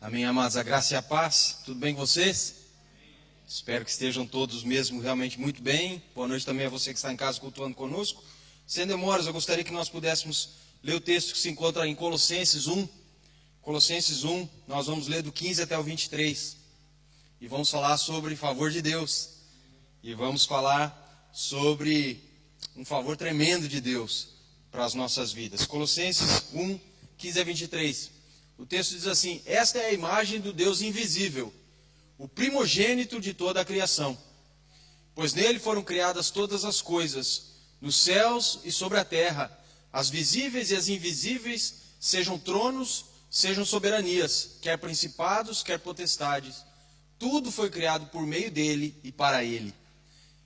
Amém, amados, a graça e a paz, tudo bem com vocês? Espero que estejam todos mesmo realmente muito bem. Boa noite também a você que está em casa cultuando conosco. Sem demoras, eu gostaria que nós pudéssemos ler o texto que se encontra em Colossenses 1. Colossenses 1, nós vamos ler do 15 até o 23. E vamos falar sobre favor de Deus. E vamos falar sobre um favor tremendo de Deus para as nossas vidas. Colossenses 1, 15 a 23. O texto diz assim: esta é a imagem do Deus invisível, o primogênito de toda a criação. Pois nele foram criadas todas as coisas, nos céus e sobre a terra, as visíveis e as invisíveis, sejam tronos, sejam soberanias, quer principados, quer potestades. Tudo foi criado por meio dele e para ele.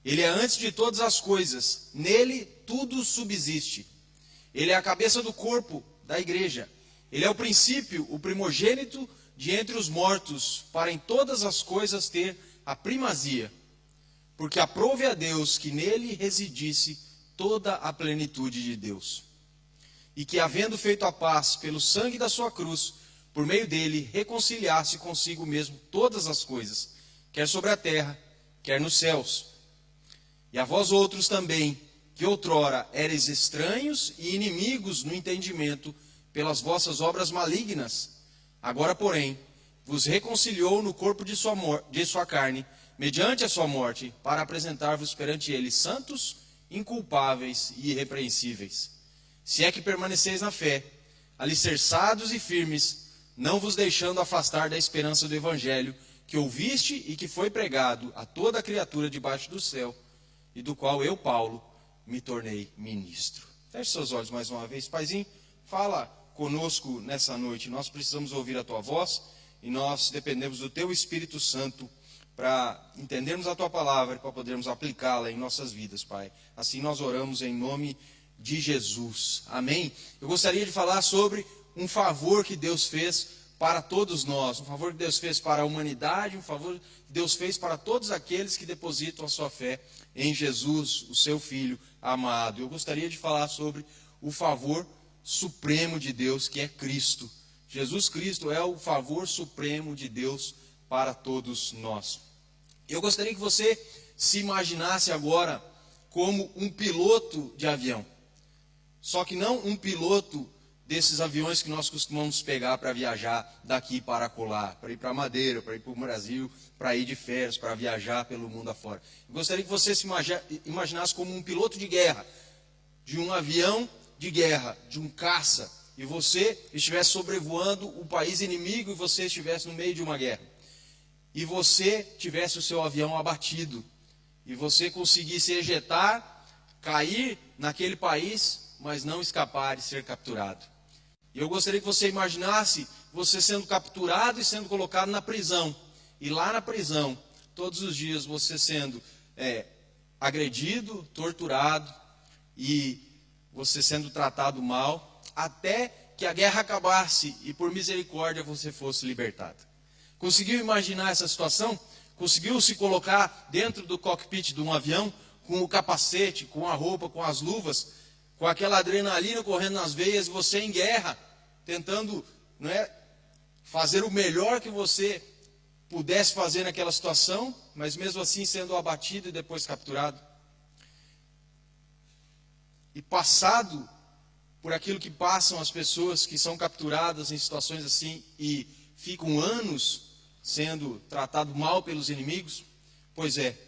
Ele é antes de todas as coisas, nele tudo subsiste. Ele é a cabeça do corpo, da igreja. Ele é o princípio, o primogênito de entre os mortos, para em todas as coisas ter a primazia. Porque aprove a Deus que nele residisse toda a plenitude de Deus. E que, havendo feito a paz pelo sangue da sua cruz, por meio dele reconciliasse consigo mesmo todas as coisas, quer sobre a terra, quer nos céus. E a vós outros também, que outrora erais estranhos e inimigos no entendimento, pelas vossas obras malignas, agora, porém, vos reconciliou no corpo de sua carne, mediante a sua morte, para apresentar-vos perante ele santos, inculpáveis e irrepreensíveis. Se é que permaneceis na fé, alicerçados e firmes, não vos deixando afastar da esperança do evangelho, que ouviste e que foi pregado a toda a criatura debaixo do céu, e do qual eu, Paulo, me tornei ministro. Feche seus olhos mais uma vez. Paizinho, fala conosco nessa noite. Nós precisamos ouvir a tua voz e nós dependemos do teu Espírito Santo para entendermos a tua palavra e para podermos aplicá-la em nossas vidas, Pai. Assim nós oramos em nome de Jesus. Amém? Eu gostaria de falar sobre um favor que Deus fez para todos nós, um favor que Deus fez para a humanidade, um favor que Deus fez para todos aqueles que depositam a sua fé em Jesus, o seu Filho amado. Eu gostaria de falar sobre o favor supremo de Deus, que é Cristo. Jesus Cristo é o favor supremo de Deus para todos nós. Eu gostaria que você se imaginasse agora como um piloto de avião. Só que não um piloto desses aviões que nós costumamos pegar para viajar daqui para acolá, para ir para Madeira, para ir para o Brasil, para ir de férias, para viajar pelo mundo afora. Eu gostaria que você se imaginasse como um piloto de guerra, de um avião de guerra, de um caça, e você estivesse sobrevoando o país inimigo e você estivesse no meio de uma guerra. E você tivesse o seu avião abatido, e você conseguisse ejetar, cair naquele país, mas não escapar e ser capturado. E eu gostaria que você imaginasse você sendo capturado e sendo colocado na prisão. E lá na prisão, todos os dias você sendo agredido, torturado e você sendo tratado mal, até que a guerra acabasse e por misericórdia você fosse libertado. Conseguiu imaginar essa situação? Conseguiu se colocar dentro do cockpit de um avião, com o capacete, com a roupa, com as luvas, com aquela adrenalina correndo nas veias, você em guerra, tentando fazer o melhor que você pudesse fazer naquela situação, mas mesmo assim sendo abatido e depois capturado? E passado por aquilo que passam as pessoas que são capturadas em situações assim e ficam anos sendo tratado mal pelos inimigos? Pois é,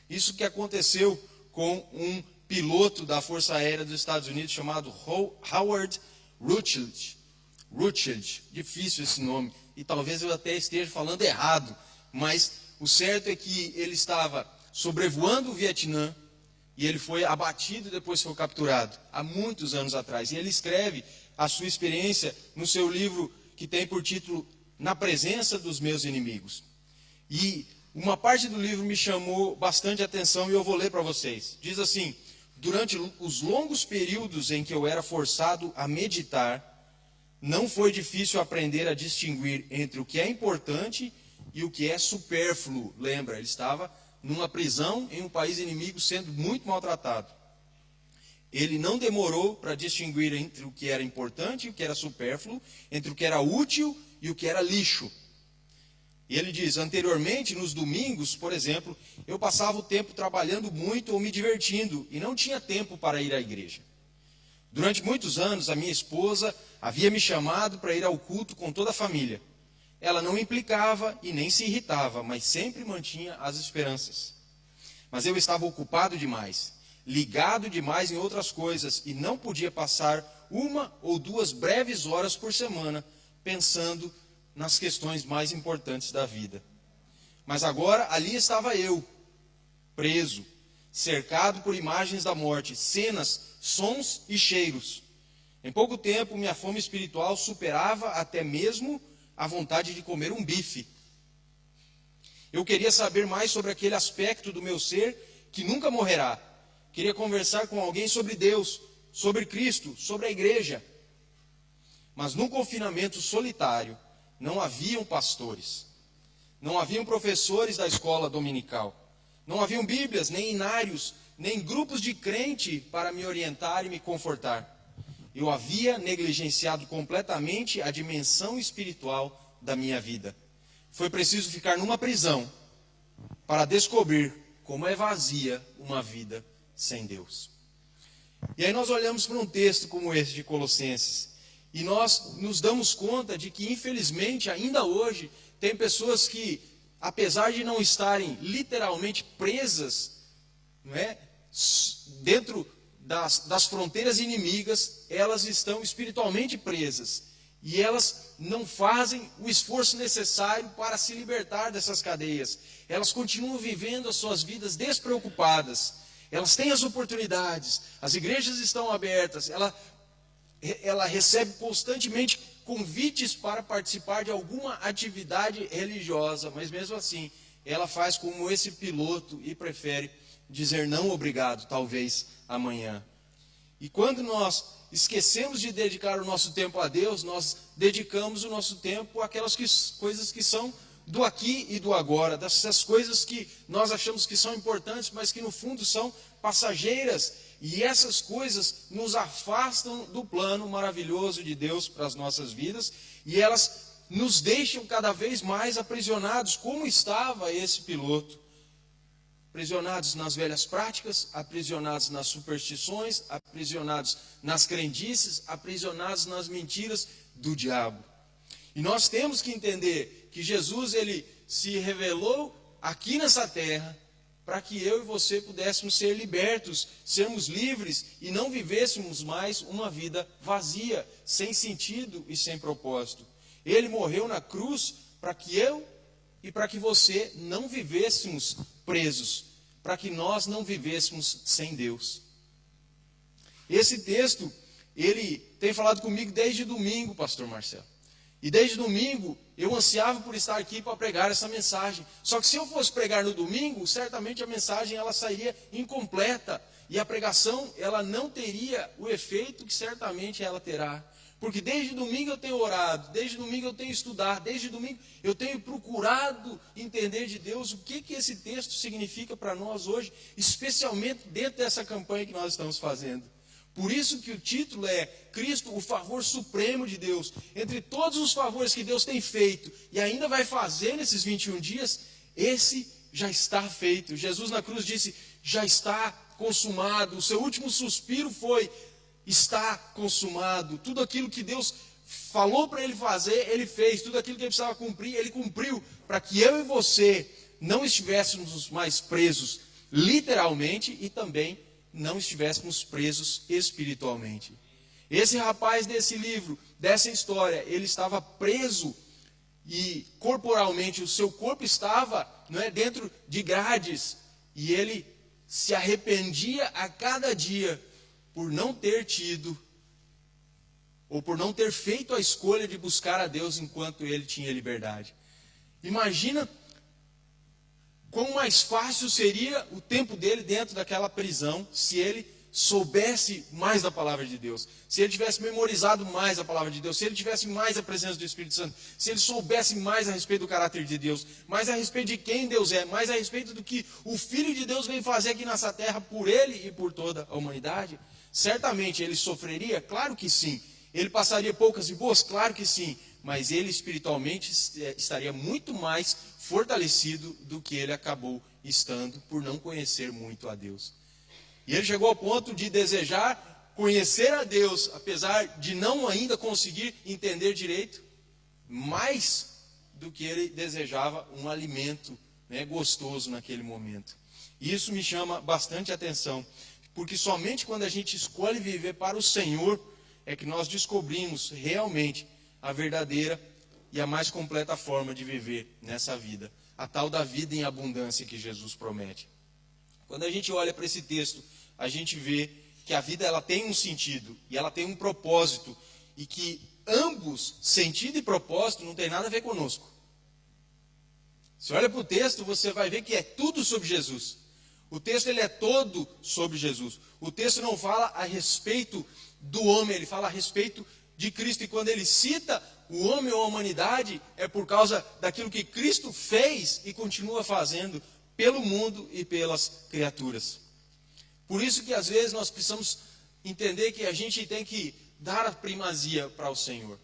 isso que aconteceu com um piloto da Força Aérea dos Estados Unidos chamado Howard Rutledge. Rutledge, difícil esse nome, e talvez eu até esteja falando errado, mas o certo é que ele estava sobrevoando o Vietnã, e ele foi abatido e depois foi capturado, há muitos anos atrás. E ele escreve a sua experiência no seu livro que tem por título Na Presença dos Meus Inimigos. E uma parte do livro me chamou bastante atenção e eu vou ler para vocês. Diz assim: durante os longos períodos em que eu era forçado a meditar, não foi difícil aprender a distinguir entre o que é importante e o que é supérfluo. Lembra, ele estava numa prisão em um país inimigo sendo muito maltratado. Ele não demorou para distinguir entre o que era importante e o que era supérfluo, entre o que era útil e o que era lixo. E ele diz: anteriormente, nos domingos, por exemplo, eu passava o tempo trabalhando muito ou me divertindo e não tinha tempo para ir à igreja. Durante muitos anos, a minha esposa havia me chamado para ir ao culto com toda a família. Ela não implicava e nem se irritava, mas sempre mantinha as esperanças. Mas eu estava ocupado demais, ligado demais em outras coisas e não podia passar 1 ou 2 breves horas por semana pensando nas questões mais importantes da vida. Mas agora ali estava eu, preso, cercado por imagens da morte, cenas, sons e cheiros. Em pouco tempo, minha fome espiritual superava até mesmo a vontade de comer um bife. Eu queria saber mais sobre aquele aspecto do meu ser que nunca morrerá. Queria conversar com alguém sobre Deus, sobre Cristo, sobre a igreja. Mas num confinamento solitário, não haviam pastores, não haviam professores da escola dominical, não haviam bíblias, nem inários, nem grupos de crente para me orientar e me confortar. Eu havia negligenciado completamente a dimensão espiritual da minha vida. Foi preciso ficar numa prisão para descobrir como é vazia uma vida sem Deus. E aí nós olhamos para um texto como esse de Colossenses, e nós nos damos conta de que, infelizmente, ainda hoje, tem pessoas que, apesar de não estarem literalmente presas, não é, dentro das fronteiras inimigas, elas estão espiritualmente presas. E elas não fazem o esforço necessário para se libertar dessas cadeias. Elas continuam vivendo as suas vidas despreocupadas. Elas têm as oportunidades, as igrejas estão abertas, ela recebe constantemente convites para participar de alguma atividade religiosa, mas mesmo assim, ela faz como esse piloto e prefere dizer não obrigado, talvez amanhã. E quando nós esquecemos de dedicar o nosso tempo a Deus, nós dedicamos o nosso tempo àquelas coisas que são do aqui e do agora, dessas coisas que nós achamos que são importantes, mas que no fundo são passageiras. E essas coisas nos afastam do plano maravilhoso de Deus para as nossas vidas, e elas nos deixam cada vez mais aprisionados, como estava esse piloto. Aprisionados nas velhas práticas, aprisionados nas superstições, aprisionados nas crendices, aprisionados nas mentiras do diabo. E nós temos que entender que Jesus, ele se revelou aqui nessa terra para que eu e você pudéssemos ser libertos, sermos livres e não vivêssemos mais uma vida vazia, sem sentido e sem propósito. Ele morreu na cruz para que eu e para que você não vivêssemos presos, para que nós não vivêssemos sem Deus. Esse texto, ele tem falado comigo desde domingo, pastor Marcelo. E desde domingo eu ansiava por estar aqui para pregar essa mensagem. Só que se eu fosse pregar no domingo, certamente a mensagem ela sairia incompleta. E a pregação ela não teria o efeito que certamente ela terá. Porque desde domingo eu tenho orado, desde domingo eu tenho estudado, desde domingo eu tenho procurado entender de Deus o que esse texto significa para nós hoje, especialmente dentro dessa campanha que nós estamos fazendo. Por isso que o título é Cristo, o favor supremo de Deus. Entre todos os favores que Deus tem feito e ainda vai fazer nesses 21 dias, esse já está feito. Jesus na cruz disse, já está consumado. O seu último suspiro foi, está consumado. Tudo aquilo que Deus falou para ele fazer, ele fez. Tudo aquilo que ele precisava cumprir, ele cumpriu. Para que eu e você não estivéssemos mais presos literalmente e também não estivéssemos presos espiritualmente. Esse rapaz desse livro, dessa história, ele estava preso e corporalmente o seu corpo estava, não é, dentro de grades, e ele se arrependia a cada dia por não ter tido ou por não ter feito a escolha de buscar a Deus enquanto ele tinha liberdade. Imagina quão mais fácil seria o tempo dele dentro daquela prisão se ele soubesse mais da palavra de Deus, se ele tivesse memorizado mais a palavra de Deus, se ele tivesse mais a presença do Espírito Santo, se ele soubesse mais a respeito do caráter de Deus, mais a respeito de quem Deus é, mais a respeito do que o Filho de Deus vem fazer aqui nessa terra por ele e por toda a humanidade. Certamente ele sofreria? Claro que sim. Ele passaria poucas e boas? Claro que sim. mas ele espiritualmente estaria muito mais fortalecido do que ele acabou estando por não conhecer muito a Deus. E ele chegou ao ponto de desejar conhecer a Deus, apesar de não ainda conseguir entender direito, mais do que ele desejava um alimento, né, gostoso naquele momento. E isso me chama bastante atenção, porque somente quando a gente escolhe viver para o Senhor é que nós descobrimos realmente a verdadeira e a mais completa forma de viver nessa vida, a tal da vida em abundância que Jesus promete. Quando a gente olha para esse texto, a gente vê que a vida ela tem um sentido e ela tem um propósito, e que ambos, sentido e propósito, não tem nada a ver conosco. Se olha para o texto, você vai ver que é tudo sobre Jesus. O texto ele é todo sobre Jesus. O texto não fala a respeito do homem, ele fala a respeito de Cristo. E quando ele cita o homem ou a humanidade, é por causa daquilo que Cristo fez e continua fazendo pelo mundo e pelas criaturas. Por isso que às vezes nós precisamos entender que a gente tem que dar a primazia para o Senhor.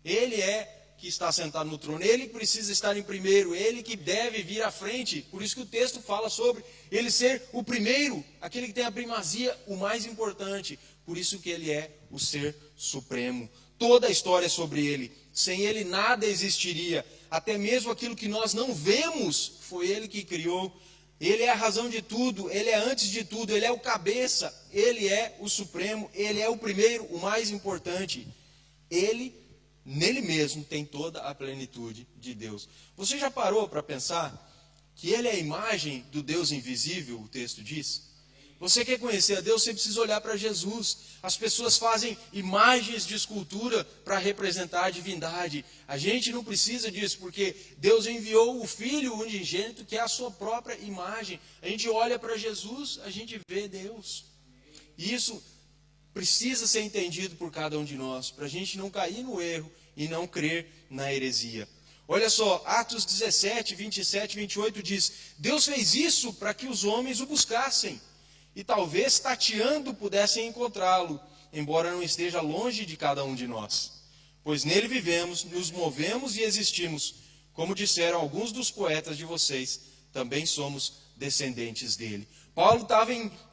Ele é que está sentado no trono, ele precisa estar em primeiro, ele que deve vir à frente. Por isso que o texto fala sobre ele ser o primeiro, aquele que tem a primazia, o mais importante. Por isso que ele é o ser supremo. Toda a história é sobre ele. Sem ele nada existiria. Até mesmo aquilo que nós não vemos, foi ele que criou. Ele é a razão de tudo, ele é antes de tudo, ele é o cabeça, ele é o supremo, ele é o primeiro, o mais importante. Ele, nele mesmo, tem toda a plenitude de Deus. Você já parou para pensar que ele é a imagem do Deus invisível, o texto diz? Você quer conhecer a Deus, você precisa olhar para Jesus. As pessoas fazem imagens de escultura para representar a divindade. A gente não precisa disso, porque Deus enviou o Filho unigênito, que é a sua própria imagem. A gente olha para Jesus, a gente vê Deus. E isso precisa ser entendido por cada um de nós, para a gente não cair no erro e não crer na heresia. Olha só, Atos 17, 27 e 28 diz: Deus fez isso para que os homens o buscassem. E talvez tateando pudessem encontrá-lo, embora não esteja longe de cada um de nós. Pois nele vivemos, nos movemos e existimos. Como disseram alguns dos poetas de vocês, também somos descendentes dele. Paulo estava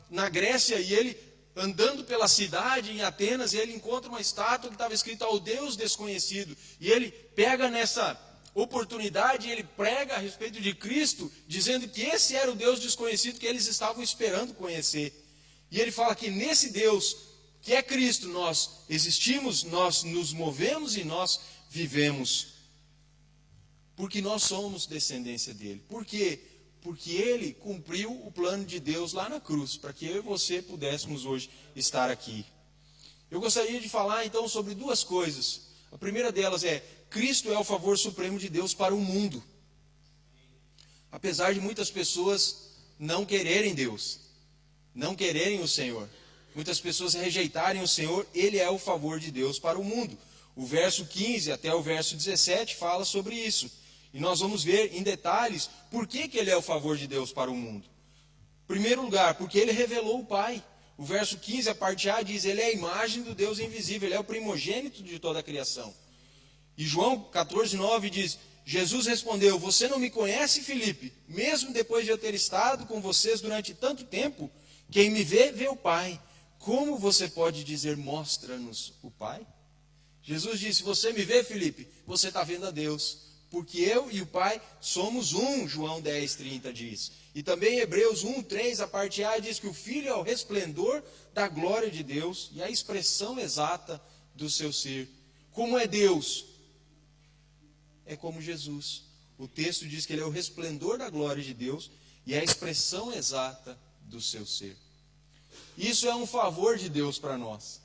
na Grécia e ele, andando pela cidade, em Atenas, e ele encontra uma estátua que estava escrita ao Deus desconhecido. E ele pega nessa oportunidade, ele prega a respeito de Cristo, dizendo que esse era o Deus desconhecido que eles estavam esperando conhecer. E ele fala que nesse Deus, que é Cristo, nós existimos, nós nos movemos e nós vivemos. Porque nós somos descendência dele. Por quê? Porque ele cumpriu o plano de Deus lá na cruz, para que eu e você pudéssemos hoje estar aqui. Eu gostaria de falar então sobre duas coisas. A primeira delas é: Cristo é o favor supremo de Deus para o mundo. Apesar de muitas pessoas não quererem Deus, não quererem o Senhor, muitas pessoas rejeitarem o Senhor, ele é o favor de Deus para o mundo. O verso 15 até o verso 17 fala sobre isso. E nós vamos ver em detalhes por que ele é o favor de Deus para o mundo. Em primeiro lugar, porque ele revelou o Pai. O verso 15, a parte A, diz: ele é a imagem do Deus invisível, ele é o primogênito de toda a criação. E João 14:9 diz: Jesus respondeu: você não me conhece, Filipe? Mesmo depois de eu ter estado com vocês durante tanto tempo, quem me vê, vê o Pai. Como você pode dizer, mostra-nos o Pai? Jesus disse: você me vê, Filipe? Você está vendo a Deus. Porque eu e o Pai somos um, João 10:30 diz. E também Hebreus 1:3, a parte A, diz que o Filho é o resplendor da glória de Deus e a expressão exata do seu ser. Como é Deus? É como Jesus. O texto diz que ele é o resplendor da glória de Deus e a expressão exata do seu ser. Isso é um favor de Deus para nós.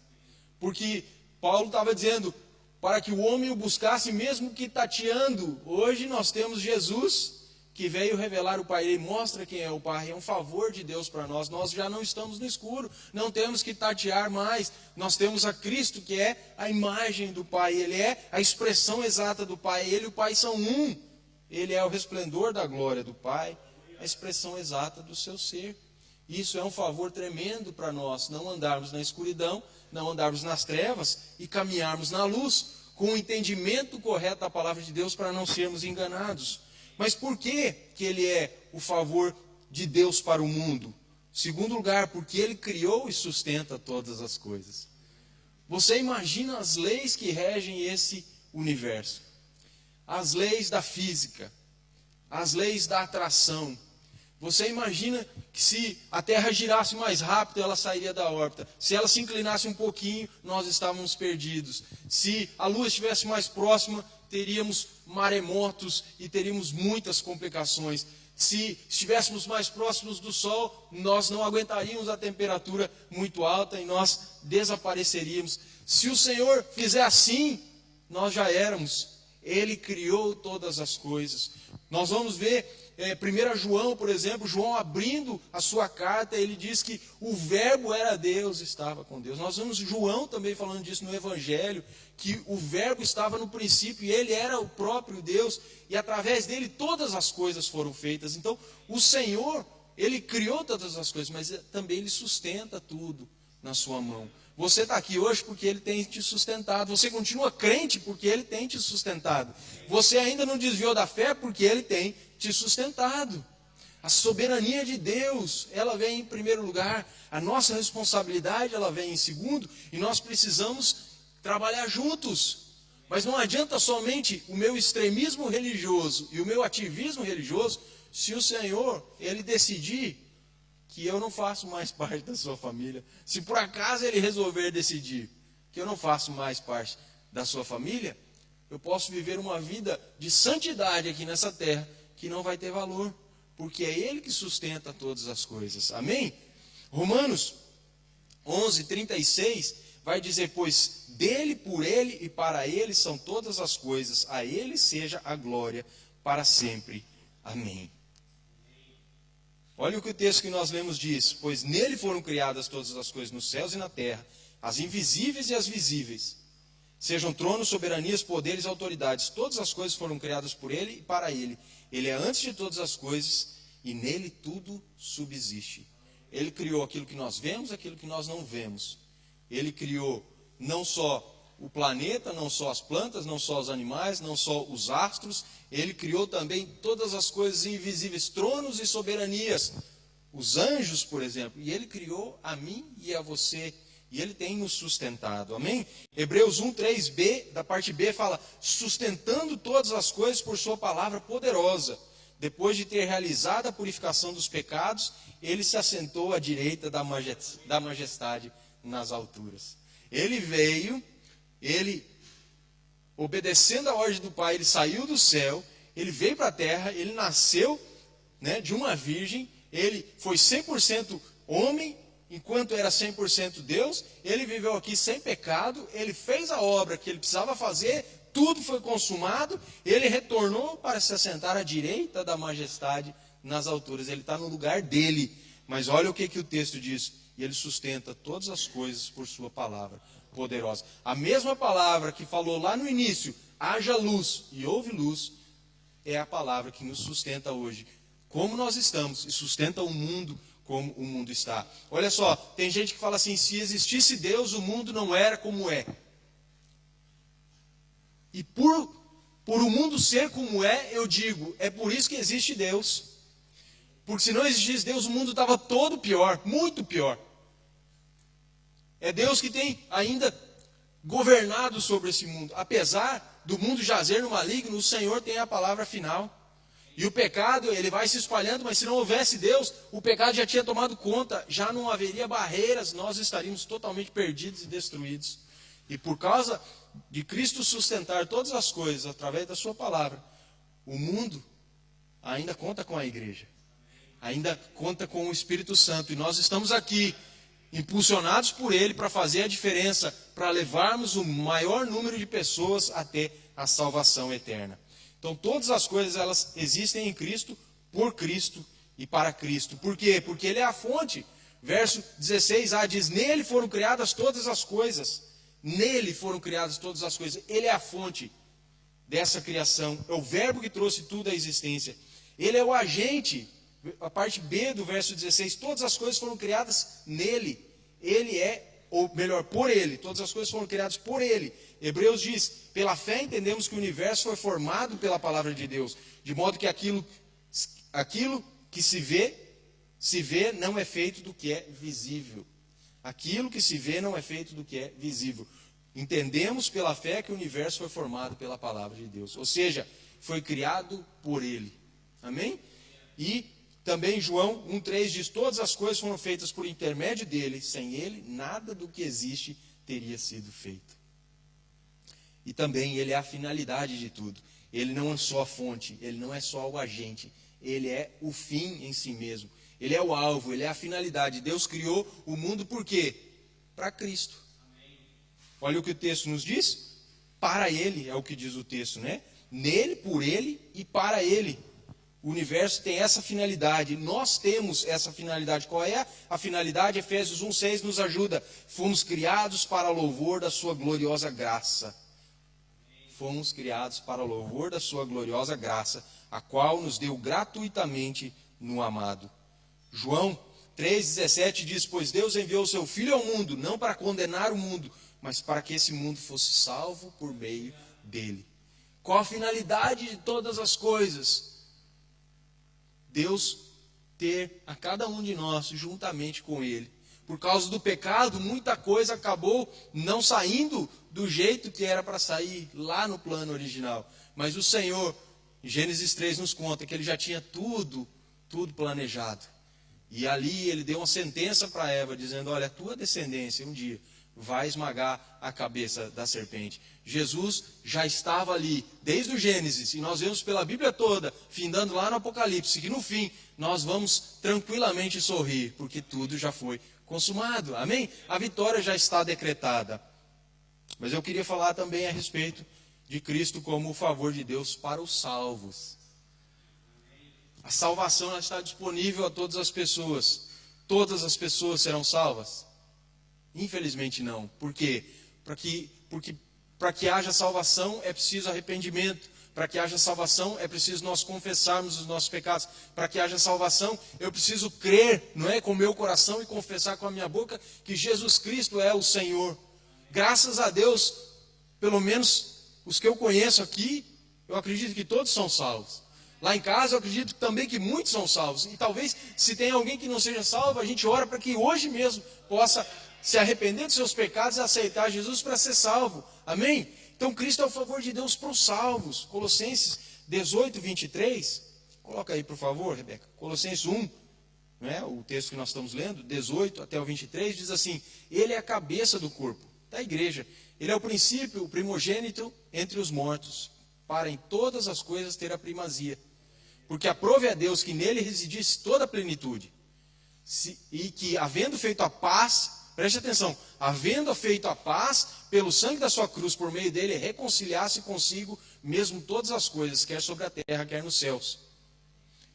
Porque Paulo estava dizendo, para que o homem o buscasse mesmo que tateando. Hoje nós temos Jesus, que veio revelar o Pai. Ele mostra quem é o Pai. É um favor de Deus para nós. Nós já não estamos no escuro. Não temos que tatear mais. Nós temos a Cristo, que é a imagem do Pai. Ele é a expressão exata do Pai. Ele e o Pai são um. Ele é o resplendor da glória do Pai. A expressão exata do seu ser. Isso é um favor tremendo para nós. Não andarmos na escuridão, não andarmos nas trevas e caminharmos na luz. com o entendimento correto da palavra de Deus para não sermos enganados. Mas por que ele é o favor de Deus para o mundo? Segundo lugar, porque ele criou e sustenta todas as coisas. Você imagina as leis que regem esse universo. As leis da física, as leis da atração. Você imagina que se a Terra girasse mais rápido, ela sairia da órbita. Se ela se inclinasse um pouquinho, nós estávamos perdidos. Se a Lua estivesse mais próxima, teríamos maremotos e teríamos muitas complicações. Se estivéssemos mais próximos do Sol, nós não aguentaríamos a temperatura muito alta e nós desapareceríamos. Se o Senhor fizer assim, nós já éramos. Ele criou todas as coisas. Nós vamos ver 1 João, por exemplo, João abrindo a sua carta, ele diz que o verbo era Deus, estava com Deus. Nós vemos João também falando disso no Evangelho, que o verbo estava no princípio e ele era o próprio Deus, e através dele todas as coisas foram feitas. Então, o Senhor, ele criou todas as coisas, mas também ele sustenta tudo na sua mão. Você está aqui hoje porque ele tem te sustentado. Você continua crente porque ele tem te sustentado. Você ainda não desviou da fé porque ele tem te sustentado. A soberania de Deus, ela vem em primeiro lugar. A nossa responsabilidade, ela vem em segundo. E nós precisamos trabalhar juntos. Mas não adianta somente o meu extremismo religioso e o meu ativismo religioso, se o Senhor, ele decidir que eu não faço mais parte da sua família. Se por acaso ele resolver decidir que eu não faço mais parte da sua família, eu posso viver uma vida de santidade aqui nessa terra que não vai ter valor, porque é ele que sustenta todas as coisas. Amém? Romanos 11:36 vai dizer: pois dele, por ele e para ele são todas as coisas, a ele seja a glória para sempre. Amém. Olha o que o texto que nós lemos diz: pois nele foram criadas todas as coisas nos céus e na terra, as invisíveis e as visíveis, sejam tronos, soberanias, poderes e autoridades. Todas as coisas foram criadas por ele e para ele. Ele é antes de todas as coisas e nele tudo subsiste. Ele criou aquilo que nós vemos, aquilo que nós não vemos. Ele criou não só o planeta, não só as plantas, não só os animais, não só os astros. Ele criou também todas as coisas invisíveis, tronos e soberanias. Os anjos, por exemplo. E ele criou a mim e a você. E ele tem nos sustentado. Amém? Hebreus 1:3b, da parte B, fala: sustentando todas as coisas por sua palavra poderosa. Depois de ter realizado a purificação dos pecados, ele se assentou à direita da majestade nas alturas. Ele veio, ele, obedecendo a ordem do Pai, ele saiu do céu, ele veio para a terra, ele nasceu, de uma virgem, ele foi 100% homem, enquanto era 100% Deus, ele viveu aqui sem pecado, ele fez a obra que ele precisava fazer, tudo foi consumado, ele retornou para se assentar à direita da majestade nas alturas. Ele está no lugar dele. Mas olha o que o texto diz: e ele sustenta todas as coisas por sua palavra poderosa. A mesma palavra que falou lá no início, haja luz e houve luz, é a palavra que nos sustenta hoje, como nós estamos, e sustenta o mundo como o mundo está. Olha só, tem gente que fala assim: se existisse Deus, o mundo não era como é. E por o mundo ser como é, eu digo, é por isso que existe Deus. Porque se não existisse Deus, o mundo estava todo pior, muito pior. É Deus que tem ainda governado sobre esse mundo. Apesar do mundo jazer no maligno, o Senhor tem a palavra final. E o pecado, ele vai se espalhando, mas se não houvesse Deus, o pecado já tinha tomado conta, já não haveria barreiras, nós estaríamos totalmente perdidos e destruídos. E por causa de Cristo sustentar todas as coisas através da sua palavra, o mundo ainda conta com a igreja, ainda conta com o Espírito Santo, e nós estamos aqui impulsionados por ele para fazer a diferença, para levarmos o maior número de pessoas até a salvação eterna. Então todas as coisas, elas existem em Cristo, por Cristo e para Cristo. Por quê? Porque ele é a fonte. Verso 16a diz: nele foram criadas todas as coisas. Nele foram criadas todas as coisas. Ele é a fonte dessa criação. É o verbo que trouxe tudo à existência. Ele é o agente. A parte B do verso 16. Todas as coisas foram criadas nele. Ele é ou melhor, por Ele. Todas as coisas foram criadas por Ele. Hebreus diz, pela fé entendemos que o universo foi formado pela palavra de Deus, de modo que aquilo que se vê não é feito do que é visível. Aquilo que se vê não é feito do que é visível. Entendemos pela fé que o universo foi formado pela palavra de Deus. Ou seja, foi criado por Ele. Amém? E também João 1,3 diz, todas as coisas foram feitas por intermédio dele. Sem Ele, nada do que existe teria sido feito. E também Ele é a finalidade de tudo. Ele não é só a fonte, Ele não é só o agente. Ele é o fim em si mesmo. Ele é o alvo, Ele é a finalidade. Deus criou o mundo por quê? Para Cristo. Olha o que o texto nos diz. Para Ele, é o que diz o texto, né? Nele, por Ele e para Ele. O universo tem essa finalidade. Nós temos essa finalidade. Qual é a finalidade? Efésios 1,6 nos ajuda. Fomos criados para louvor da sua gloriosa graça. Fomos criados para louvor da sua gloriosa graça, a qual nos deu gratuitamente no amado. João 3,17 diz, pois Deus enviou o seu Filho ao mundo, não para condenar o mundo, mas para que esse mundo fosse salvo por meio dele. Qual a finalidade de todas as coisas? Deus ter a cada um de nós juntamente com Ele. Por causa do pecado, muita coisa acabou não saindo do jeito que era para sair lá no plano original. Mas o Senhor, em Gênesis 3, nos conta que Ele já tinha tudo planejado. E ali Ele deu uma sentença para Eva, dizendo, olha, a tua descendência um dia vai esmagar a cabeça da serpente. Jesus já estava ali, desde o Gênesis, e nós vemos pela Bíblia toda, findando lá no Apocalipse, que no fim nós vamos tranquilamente sorrir, porque tudo já foi consumado. Amém? A vitória já está decretada. Mas eu queria falar também a respeito de Cristo como o favor de Deus para os salvos. A salvação ela está disponível a todas as pessoas. Todas as pessoas serão salvas? Infelizmente não. Por quê? Porque para que haja salvação é preciso arrependimento. Para que haja salvação é preciso nós confessarmos os nossos pecados. Para que haja salvação eu preciso crer, não é, com o meu coração e confessar com a minha boca que Jesus Cristo é o Senhor. Graças a Deus, pelo menos os que eu conheço aqui, eu acredito que todos são salvos. Lá em casa eu acredito também que muitos são salvos. E talvez se tem alguém que não seja salvo, a gente ora para que hoje mesmo possa se arrepender dos seus pecados e aceitar Jesus para ser salvo. Amém? Então Cristo é o favor de Deus para os salvos. Colossenses 18, 23. Coloca aí, por favor, Rebeca. Colossenses 1, né, o texto que nós estamos lendo, 18 até o 23, diz assim, Ele é a cabeça do corpo, da igreja. Ele é o princípio, o primogênito entre os mortos, para em todas as coisas ter a primazia. Porque aprove a Deus que nele residisse toda a plenitude. E que, havendo feito a paz, preste atenção, havendo feito a paz, pelo sangue da sua cruz, por meio dele, reconciliasse consigo mesmo todas as coisas, quer sobre a terra, quer nos céus.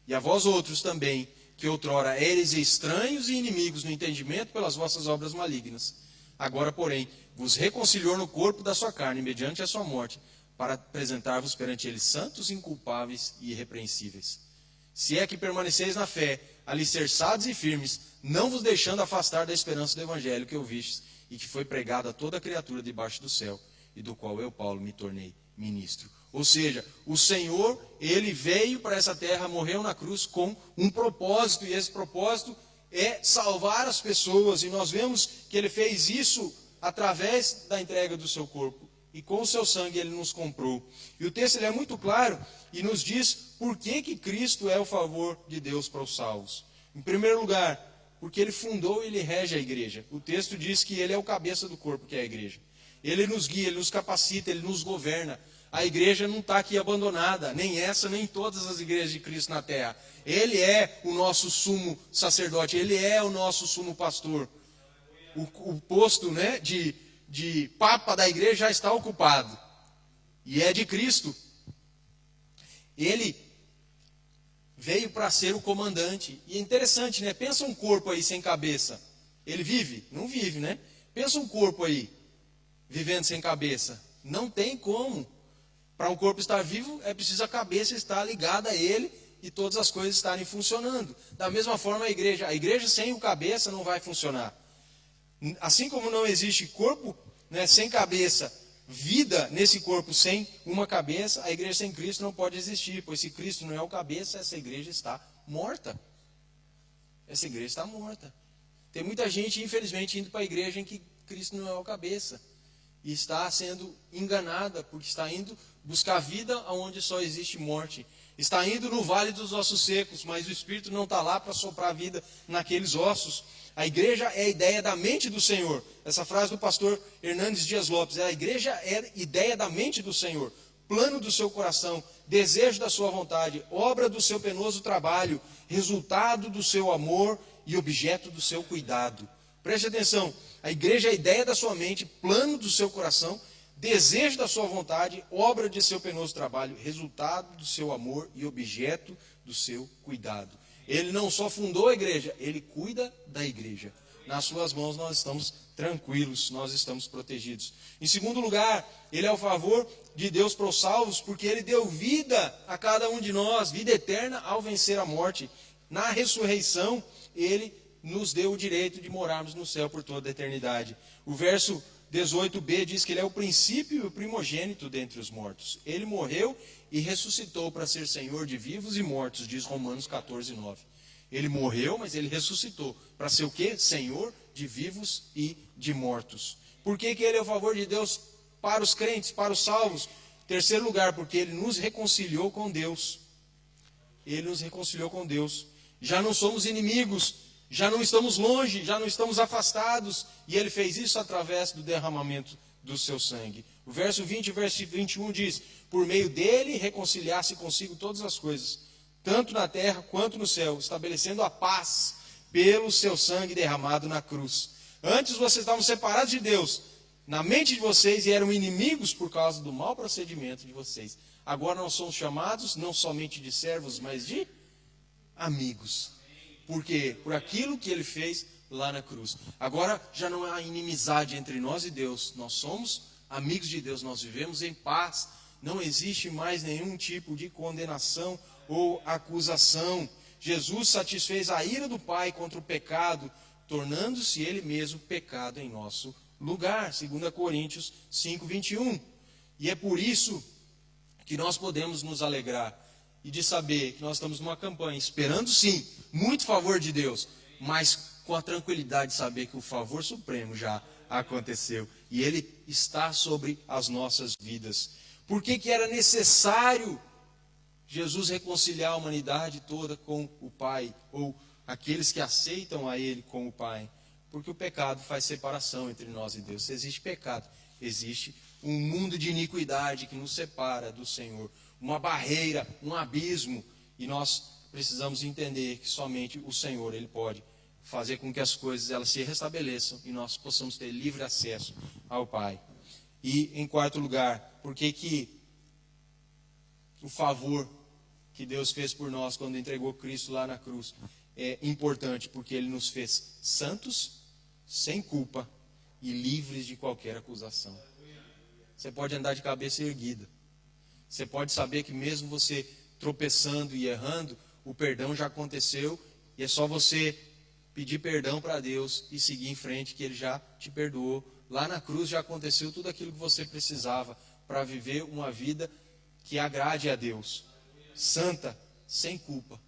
E a vós outros também, que outrora eres estranhos e inimigos no entendimento pelas vossas obras malignas. Agora, porém, vos reconciliou no corpo da sua carne, mediante a sua morte, para apresentar-vos perante ele santos, inculpáveis e irrepreensíveis. Se é que permaneceis na fé, alicerçados e firmes, não vos deixando afastar da esperança do evangelho que ouvistes e que foi pregado a toda criatura debaixo do céu, e do qual eu, Paulo, me tornei ministro. Ou seja, o Senhor, Ele veio para essa terra, morreu na cruz com um propósito, e esse propósito é salvar as pessoas, e nós vemos que Ele fez isso através da entrega do seu corpo. E com o seu sangue Ele nos comprou. E o texto ele é muito claro e nos diz por que Cristo é o favor de Deus para os salvos. Em primeiro lugar, porque Ele fundou e Ele rege a igreja. O texto diz que Ele é o cabeça do corpo, que é a igreja. Ele nos guia, Ele nos capacita, Ele nos governa. A igreja não está aqui abandonada, nem essa, nem todas as igrejas de Cristo na terra. Ele é o nosso sumo sacerdote, Ele é o nosso sumo pastor. O posto, né, de papa da igreja já está ocupado. E é de Cristo. Ele veio para ser o comandante. E é interessante, né? Pensa um corpo aí sem cabeça. Ele vive? Não vive, né? Pensa um corpo aí, vivendo sem cabeça. Não tem como. Para um corpo estar vivo, é preciso a cabeça estar ligada a ele e todas as coisas estarem funcionando. Da mesma forma a igreja sem o cabeça não vai funcionar. Assim como não existe corpo, né, sem cabeça, vida nesse corpo sem uma cabeça, a igreja sem Cristo não pode existir, pois se Cristo não é o cabeça, essa igreja está morta. Essa igreja está morta. Tem muita gente, infelizmente, indo para a igreja em que Cristo não é o cabeça. E está sendo enganada, porque está indo buscar vida onde só existe morte. Está indo no vale dos ossos secos, mas o Espírito não está lá para soprar vida naqueles ossos. A igreja é a ideia da mente do Senhor. Essa frase do pastor Hernandes Dias Lopes. A igreja é a ideia da mente do Senhor. Plano do seu coração, desejo da sua vontade, obra do seu penoso trabalho, resultado do seu amor e objeto do seu cuidado. Preste atenção, a igreja é a ideia da sua mente, plano do seu coração, desejo da sua vontade, obra de seu penoso trabalho, resultado do seu amor e objeto do seu cuidado. Ele não só fundou a igreja, ele cuida da igreja. Nas suas mãos nós estamos tranquilos, nós estamos protegidos. Em segundo lugar, ele é o favor de Deus para os salvos, porque ele deu vida a cada um de nós, vida eterna ao vencer a morte. Na ressurreição, ele nos deu o direito de morarmos no céu por toda a eternidade. O verso 18b diz que ele é o princípio e o primogênito dentre os mortos. Ele morreu e ressuscitou para ser Senhor de vivos e mortos, diz Romanos 14:9. Ele morreu, mas ele ressuscitou. Para ser o quê? Senhor de vivos e de mortos. Por que ele é o favor de Deus para os crentes, para os salvos? Terceiro lugar, porque ele nos reconciliou com Deus. Ele nos reconciliou com Deus. Já não somos inimigos, já não estamos longe, já não estamos afastados. E ele fez isso através do derramamento do seu sangue. O verso 20 e o verso 21 diz: por meio dele reconciliar-se consigo todas as coisas, tanto na terra quanto no céu, estabelecendo a paz pelo seu sangue derramado na cruz. Antes vocês estavam separados de Deus, na mente de vocês, e eram inimigos por causa do mau procedimento de vocês. Agora nós somos chamados não somente de servos, mas de amigos. Por quê? Por aquilo que ele fez lá na cruz. Agora já não há inimizade entre nós e Deus. Nós somos amigos de Deus, nós vivemos em paz. Não existe mais nenhum tipo de condenação ou acusação. Jesus satisfez a ira do Pai contra o pecado, tornando-se ele mesmo pecado em nosso lugar. 2 Coríntios 5:21. E é por isso que nós podemos nos alegrar e de saber que nós estamos numa campanha, esperando sim, muito favor de Deus, mas com a tranquilidade de saber que o favor supremo já aconteceu e ele está sobre as nossas vidas. Por que era necessário Jesus reconciliar a humanidade toda com o Pai, ou aqueles que aceitam a Ele com o Pai? Porque o pecado faz separação entre nós e Deus. Se existe pecado, existe um mundo de iniquidade que nos separa do Senhor, uma barreira, um abismo, e nós precisamos entender que somente o Senhor, Ele pode fazer com que as coisas elas se restabeleçam e nós possamos ter livre acesso ao Pai. E em quarto lugar, por que o favor que Deus fez por nós quando entregou Cristo lá na cruz é importante? Porque Ele nos fez santos, sem culpa e livres de qualquer acusação. Você pode andar de cabeça erguida. Você pode saber que mesmo você tropeçando e errando, o perdão já aconteceu e é só você pedir perdão para Deus e seguir em frente, que Ele já te perdoou. Lá na cruz já aconteceu tudo aquilo que você precisava para viver uma vida que agrade a Deus, santa, sem culpa.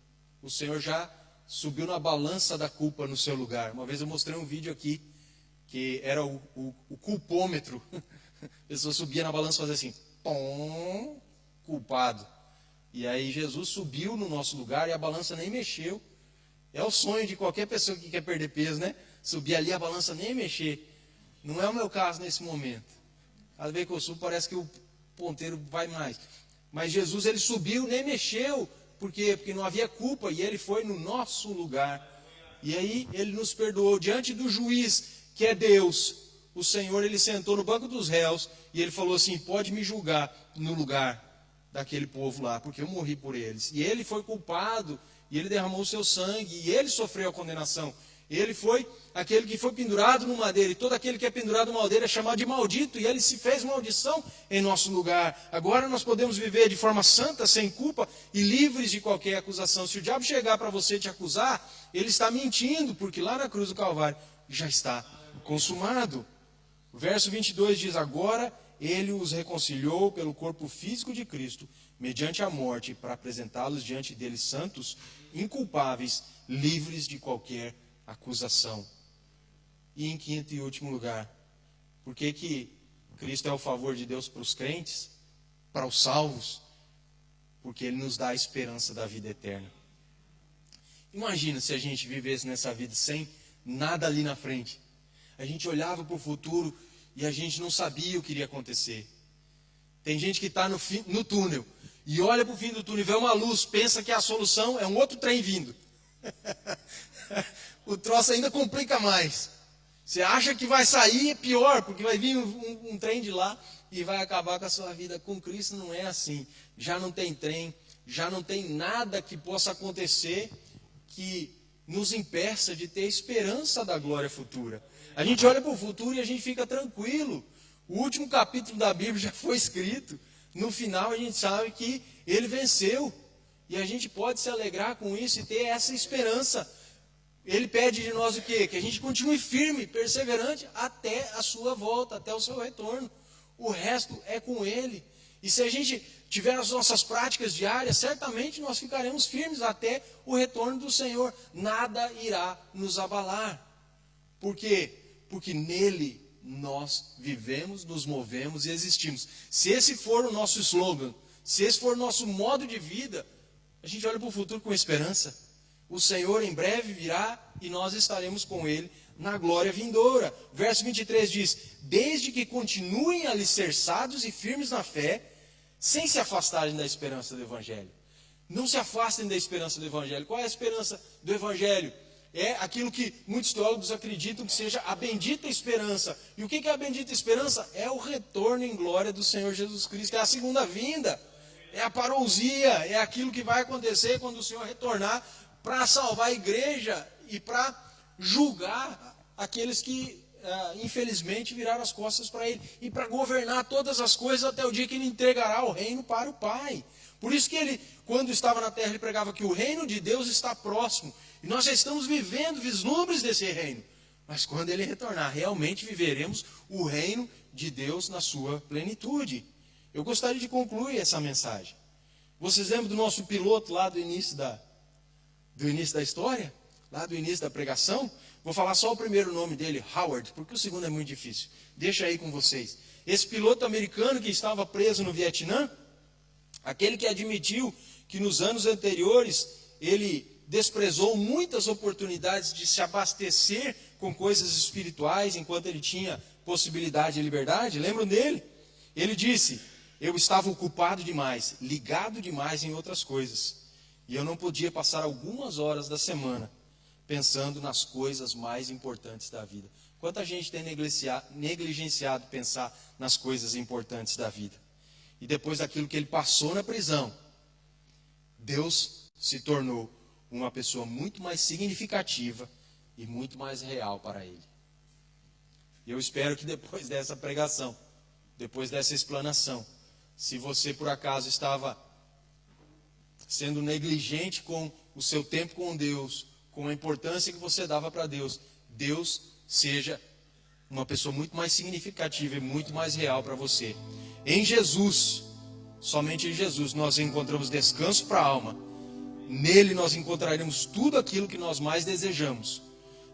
O Senhor já subiu na balança da culpa no seu lugar. Uma vez eu mostrei um vídeo aqui, que era o culpômetro. A pessoa subia na balança e fazia assim, pom, culpado. E aí Jesus subiu no nosso lugar e a balança nem mexeu. É o sonho de qualquer pessoa que quer perder peso, né? Subir ali, a balança nem mexer. Não é o meu caso nesse momento. Às vezes que eu subo, parece que o ponteiro vai mais. Mas Jesus, ele subiu, nem mexeu. Por quê? Porque não havia culpa e ele foi no nosso lugar. E aí ele nos perdoou diante do juiz, que é Deus. O Senhor, ele sentou no banco dos réus e ele falou assim, pode me julgar no lugar daquele povo lá, porque eu morri por eles. E ele foi culpado, e ele derramou o seu sangue, e ele sofreu a condenação. Ele foi aquele que foi pendurado no madeiro, e todo aquele que é pendurado no madeiro é chamado de maldito, e ele se fez maldição em nosso lugar. Agora nós podemos viver de forma santa, sem culpa e livres de qualquer acusação. Se o diabo chegar para você te acusar, ele está mentindo, porque lá na cruz do Calvário já está consumado. O verso 22 diz: agora ele os reconciliou pelo corpo físico de Cristo, mediante a morte, para apresentá-los diante dele santos, inculpáveis, livres de qualquer acusação. E em quinto e último lugar, por que Cristo é o favor de Deus para os crentes, para os salvos? Porque Ele nos dá a esperança da vida eterna. Imagina se a gente vivesse nessa vida sem nada ali na frente. A gente olhava para o futuro e a gente não sabia o que iria acontecer. Tem gente que está no túnel e olha para o fim do túnel e vê uma luz, pensa que a solução é um outro trem vindo. O troço ainda complica mais. Você acha que vai sair, é pior, porque vai vir um trem de lá e vai acabar com a sua vida. Com Cristo não é assim. Já não tem trem, já não tem nada que possa acontecer que nos impeça de ter esperança da glória futura. A gente olha para o futuro e a gente fica tranquilo. O último capítulo da Bíblia já foi escrito. No final a gente sabe que ele venceu. E a gente pode se alegrar com isso e ter essa esperança. Ele pede de nós o quê? Que a gente continue firme, perseverante, até a sua volta, até o seu retorno. O resto é com ele. E se a gente tiver as nossas práticas diárias, certamente nós ficaremos firmes até o retorno do Senhor. Nada irá nos abalar. Por quê? Porque nele nós vivemos, nos movemos e existimos. Se esse for o nosso slogan, se esse for o nosso modo de vida, a gente olha para o futuro com esperança. O Senhor em breve virá e nós estaremos com Ele na glória vindoura. Verso 23 diz: desde que continuem alicerçados e firmes na fé, sem se afastarem da esperança do Evangelho. Não se afastem da esperança do Evangelho. Qual é a esperança do Evangelho? É aquilo que muitos teólogos acreditam que seja a bendita esperança. E o que é a bendita esperança? É o retorno em glória do Senhor Jesus Cristo, é a segunda vinda. É a parousia, é aquilo que vai acontecer quando o Senhor retornar para salvar a igreja e para julgar aqueles que, infelizmente, viraram as costas para Ele. E para governar todas as coisas até o dia que Ele entregará o reino para o Pai. Por isso que Ele, quando estava na terra, Ele pregava que o reino de Deus está próximo. E nós já estamos vivendo vislumbres desse reino. Mas quando Ele retornar, realmente viveremos o reino de Deus na sua plenitude. Eu gostaria de concluir essa mensagem. Vocês lembram do nosso piloto lá do início da história? Lá do início da pregação? Vou falar só o primeiro nome dele, Howard, porque o segundo é muito difícil. Deixa aí com vocês. Esse piloto americano que estava preso no Vietnã, aquele que admitiu que nos anos anteriores ele desprezou muitas oportunidades de se abastecer com coisas espirituais enquanto ele tinha possibilidade de liberdade. Lembram dele? Ele disse: eu estava ocupado demais, ligado demais em outras coisas. E eu não podia passar algumas horas da semana pensando nas coisas mais importantes da vida. Quanta gente tem negligenciado pensar nas coisas importantes da vida. E depois daquilo que ele passou na prisão, Deus se tornou uma pessoa muito mais significativa e muito mais real para ele. E eu espero que depois dessa pregação, depois dessa explanação, se você por acaso estava sendo negligente com o seu tempo com Deus, com a importância que você dava para Deus, Deus seja uma pessoa muito mais significativa e muito mais real para você. Em Jesus, somente em Jesus, nós encontramos descanso para a alma. Nele nós encontraremos tudo aquilo que nós mais desejamos.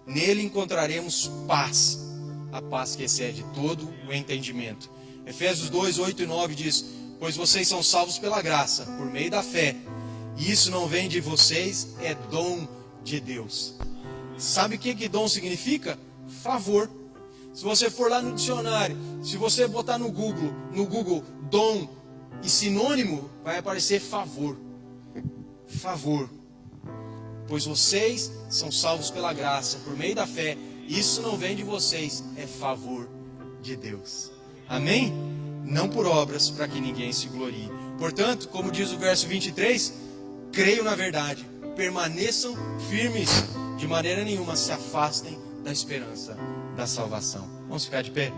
Nele encontraremos paz, a paz que excede todo o entendimento. Efésios 2, 8 e 9 diz: pois vocês são salvos pela graça, por meio da fé. E isso não vem de vocês, é dom de Deus. Sabe o que dom significa? Favor. Se você for lá no dicionário, se você botar no Google dom e sinônimo, vai aparecer favor. Favor. Pois vocês são salvos pela graça, por meio da fé. Isso não vem de vocês, é favor de Deus. Amém? Não por obras, para que ninguém se glorie. Portanto, como diz o verso 23, creio na verdade, permaneçam firmes, de maneira nenhuma se afastem da esperança da salvação. Vamos ficar de pé?